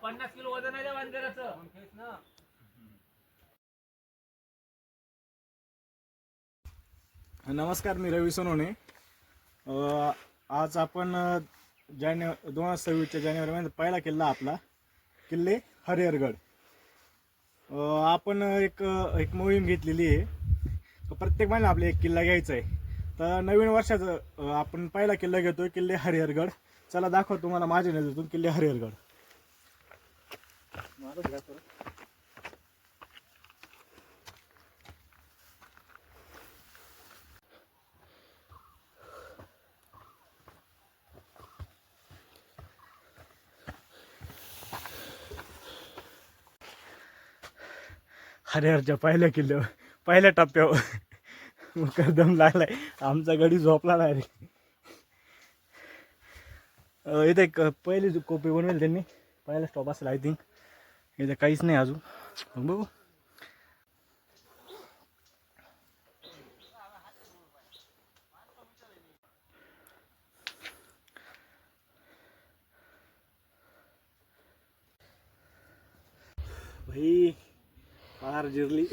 50 kilo वजन आहे त्या बांधराचं. नमस्कार, मी रवी सोनवणे. आज आपण 2026च्या जानेवारीमध्ये पहिला किल्ला आपला किल्ले हरिहरगड. आपण एक मोहीम घेतलेली आहे. प्रत्येक महिना आपला एक किल्ला घ्यायचा आहे. तर नवीन वर्षाचं आपण पहिला किल्ला घेतोय किल्ले हरिहरगड. चला दाखव तुम्हाला माझ्या नजरेतून किल्ले हरिहरगड. हरिहरच्या पहिल्या किल्ल्यावर पहिल्या टप्प्यावर मुकदम लागलाय. आमचा गडी झोपला नाही. इथे एक पहिली कोपी बनवेल त्यांनी. पहिला स्टॉप असेल आय थिंक. इथे काहीच नाही अजून. बघू. भाई फार जिरली.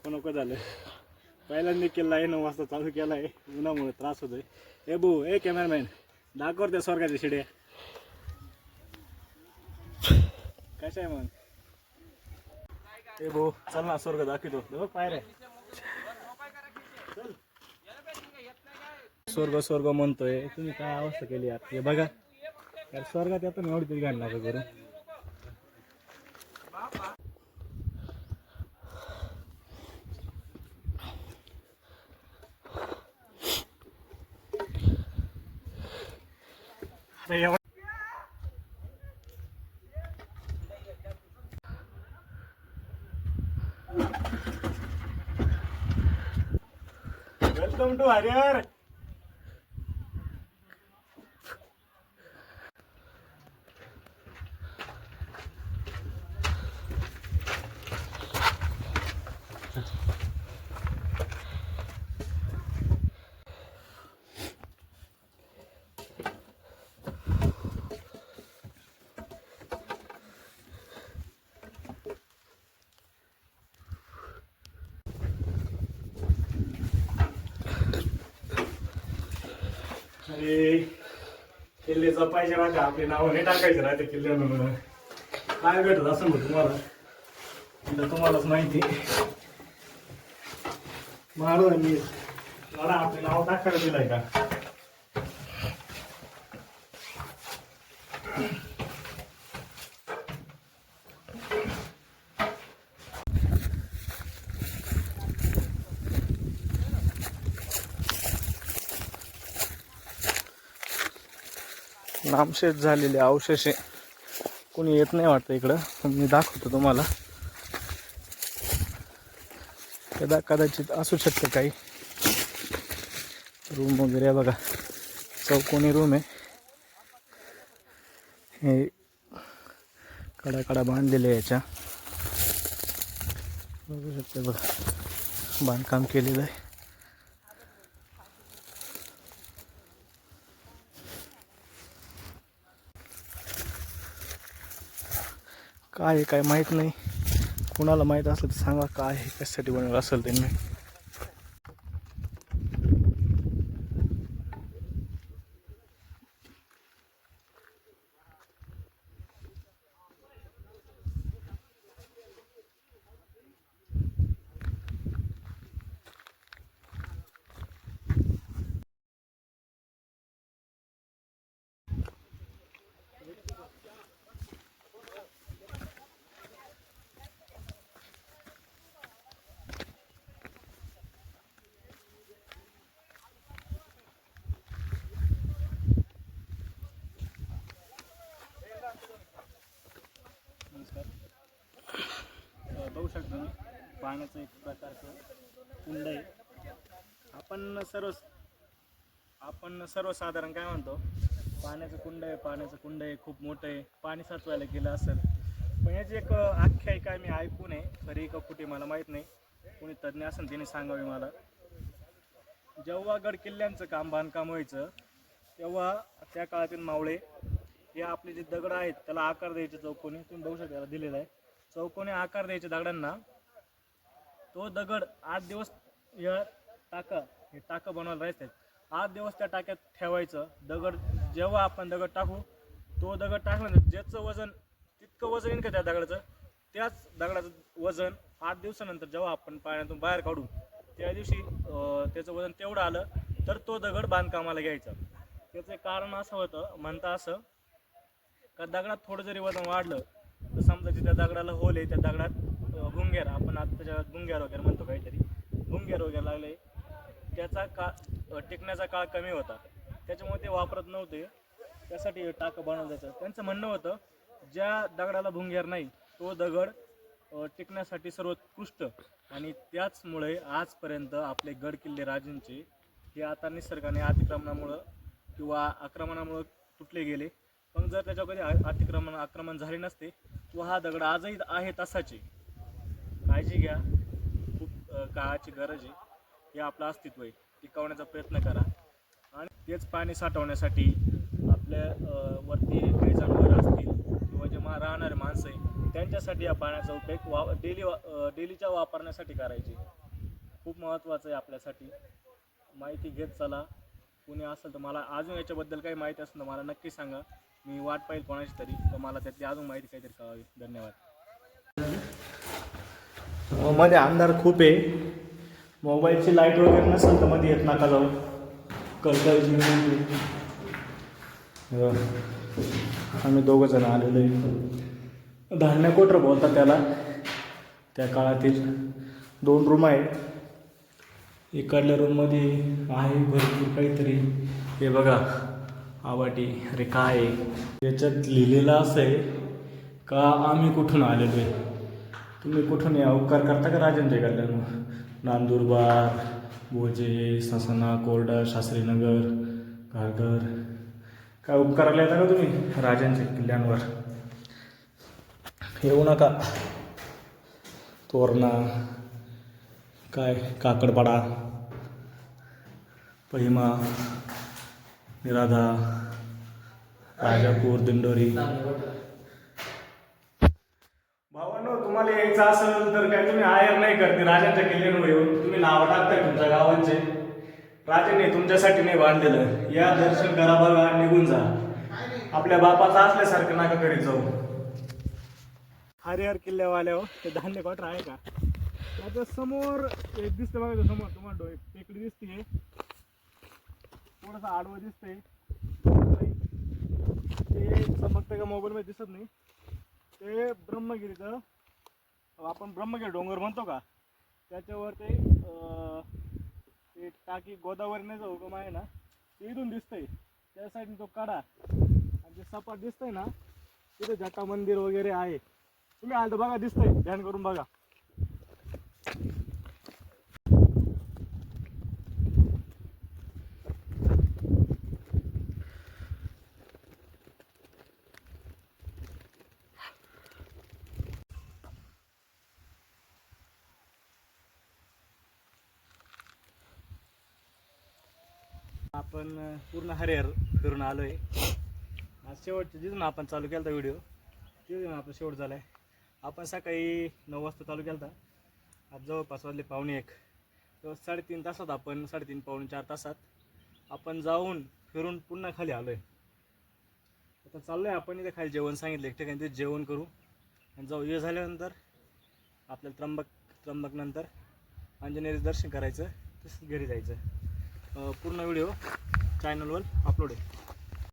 नको झालं. पहिल्यांदा केला आहे 9 वाजता चालू केला आहे. उन्हामुळे त्रास होतोय. ए बो, ए कॅमेरामॅन, दाखव त्या स्वर्गाच्या शिड्या कशा आहे मग. ए बो, चल ना, स्वर्ग दाखवतो. पायऱ्या स्वर्ग म्हणतोय. तुम्ही काय अवस्था केली यार. हे बघा यार, स्वर्गात येतो एवढी तरी घाल नका करू. Welcome to Harihar. अरे किल्ले जपायचे राहते. आपली नावं नाही टाकायचे राहते किल्ल्यानं. काय भेटत असं मग तुम्हाला तुम्हालाच माहिती. महाराजांनी मला आपले नाव टाकायला दिलंय का. नामशेष झालेले अवशेष कोणी येत नाही वाटतं इकडं. मी दाखवतो तुम्हाला. कदाचित असू शकतं काही. रूम वगैरे बघा, चौकोनी रूम आहे. हे कडा बांधलेले याच्या बघू शकते बघा. बांधकाम केलेलं आहे. काय माहीत नाही. कुणाला माहीत असलं तर सांगा काय आहे, कशासाठी बनवलं असेल त्यांनी. बघू शकता मी पाण्याचं एक प्रकारचं कुंड आहे. आपण सर्वसाधारण काय म्हणतो, पाण्याचं कुंड आहे खूप मोठं आहे, पाणी साचवायला गेलं असेल. पण याची एक आख्यायिका मी ऐकून आहे, खरी का कुठे मला माहीत नाही. कोणी तज्ज्ञ असेल त्याने सांगावी मला. जेव्हा गड किल्ल्यांचं बांधकाम व्हायचं तेव्हा त्या काळातील मावळे हे आपले जे दगड आहेत त्याला आकार द्यायचे चौकोनी. तुम्ही बघू शकता त्याला दिलेला आहे चौकोनी आकार द्यायचे दगडांना. तो दगड 8 दिवस या हे टाका बनवायला राहायचं. 8 दिवस त्या टाक्यात ठेवायचं. दगड जेव्हा आपण दगड टाकू तो दगड टाकल्यानंतर ज्याचं वजन तितकं वजन येईल का त्या दगडाचं त्याच दगडाचं वजन 8 दिवसानंतर जेव्हा आपण पाण्यातून बाहेर काढू त्या दिवशी त्याचं वजन तेवढं आलं तर तो दगड बांधकामाला घ्यायचा. त्याचं कारण असं होतं म्हणता असं का दगडात थोडं जरी वजन वाढलं तर समजा त्या दगडाला होल आहे त्या दगडात भुंगेर आपण आत्ताच्या भुंगेर वगैरे म्हणतो काहीतरी भुंगेर वगैरे लागले त्याचा काळ टिकण्याचा काळ कमी होता त्याच्यामुळे ते वापरत नव्हते. त्यासाठी टाकं बनवलं जायचं. त्यांचं म्हणणं होतं ज्या दगडाला भुंगेर नाही तो दगड टिकण्यासाठी सर्वोत्कृष्ट आणि त्याचमुळे आजपर्यंत आपले गड किल्ले राजांचे हे आता निसर्गाने अतिक्रमणामुळं किंवा आक्रमणामुळं तुटले गेले. पण जर त्याच्या कधी आक्रमण झाले नसते तो हा दगड आजही आहे तसाचे. काळजी घ्या. खूप काळाची गरज आहे. हे आपलं अस्तित्व आहे टिकवण्याचा प्रयत्न करा. आणि तेच पाणी साठवण्यासाठी आपल्या वरती काही जनावरं असतील किंवा जे राहणारे माणसं आहे त्यांच्यासाठी या पाण्याचा उपयोग डेलीच्या वापरण्यासाठी करायचे. खूप महत्त्वाचं आहे आपल्यासाठी. माहिती घेत चला. कुणी असेल तर मला अजून याच्याबद्दल काही माहिती असेल तर मला नक्की सांगा. मी वाट पाहिजे कोणाची तरी तर मला त्यातली अजून माहिती काहीतरी कळावी. धन्यवाद. मध्ये अंधार खूप आहे. मोबाईलची लाईट वगैरे नसेल तर मध्ये येत नका जाऊ. कळकायची आम्ही दोघं जण आलेलो आहे. धान्य कोठरं बोलतात त्याला. त्या काळातील 2 रूम आहेत. इकडल्या रूममध्ये आहे भरपूर काहीतरी. हे बघा आवाटी अरे काय याच्यात लिहिलेलं असं आहे का आम्ही कुठून आलेलो आहे. तुम्ही कुठून या उपकार करता का राजांच्या इकडल्यानं. नांदुरबार भोजे ससाना कोरडा शास्त्रीनगर घागर काय उपकाराला येता का तुम्ही राजांच्या किल्ल्यांवर. येऊ नका. तोरणा काय काकडपाडा पहिमा निराधा राजापूर दिंडोरी. भावांनो तुम्हाला यायचं असेल तर काय तुम्ही आयर नाही करते राजांच्या किल्ल्यांवर येऊन तुम्ही नावं टाकताय तुमच्या गावांचे. राजाने तुमच्यासाठी नाही बांधलेलं. या दर्शन करा बघा निघून जा. आपल्या बापाचं असल्यासारखं नका करीत जाऊ. हरिहर किल्ल्यावाल्यावर ते धान्य क्वार्टर आहे का त्याच्या समोर एक दिसतं बघा. समोर तुम्हाला टेकडी दिसते थोडंसं आडवं दिसतंय ते चमकतं का मोबाईल मध्ये दिसत नाही. ते ब्रह्मगिरीचं आपण ब्रह्मगिरी डोंगर म्हणतो का त्याच्यावर ते टाकी गोदावरीने उगम आहे ना ते इथून दिसतंय. त्या साईडने तो कडा आणि जे सपाट दिसतंय ना तिथे जटा मंदिर वगैरे आहे. तुम्ही आलं बघा दिसतंय ध्यान करून बघा. आपण पूर्ण हरिहर फिरून आलो आहे. आज शेवटच्या जिथून आपण चालू केला होता व्हिडिओ तिथून आपला शेवट झाला आहे. आपण सकाळी 9 वाजता चालू केला होता. आज जवळपास वाजले 1:45 तर 3.5 तासात आपण 3.5 पावणे 4 तासात आपण जाऊन फिरून पुन्हा खाली आलो आहे. आता चाललो आहे आपण इथे खाली जेवण सांगितलं एक ठिकाणी ते जेवण करू आणि जाऊ. हे झाल्यानंतर आपल्याला त्र्यंबक नंतर अंजनेरीचं दर्शन करायचं तसंच घरी जायचं. पूर्ण व्हिडिओ चॅनलवर अपलोड आहे.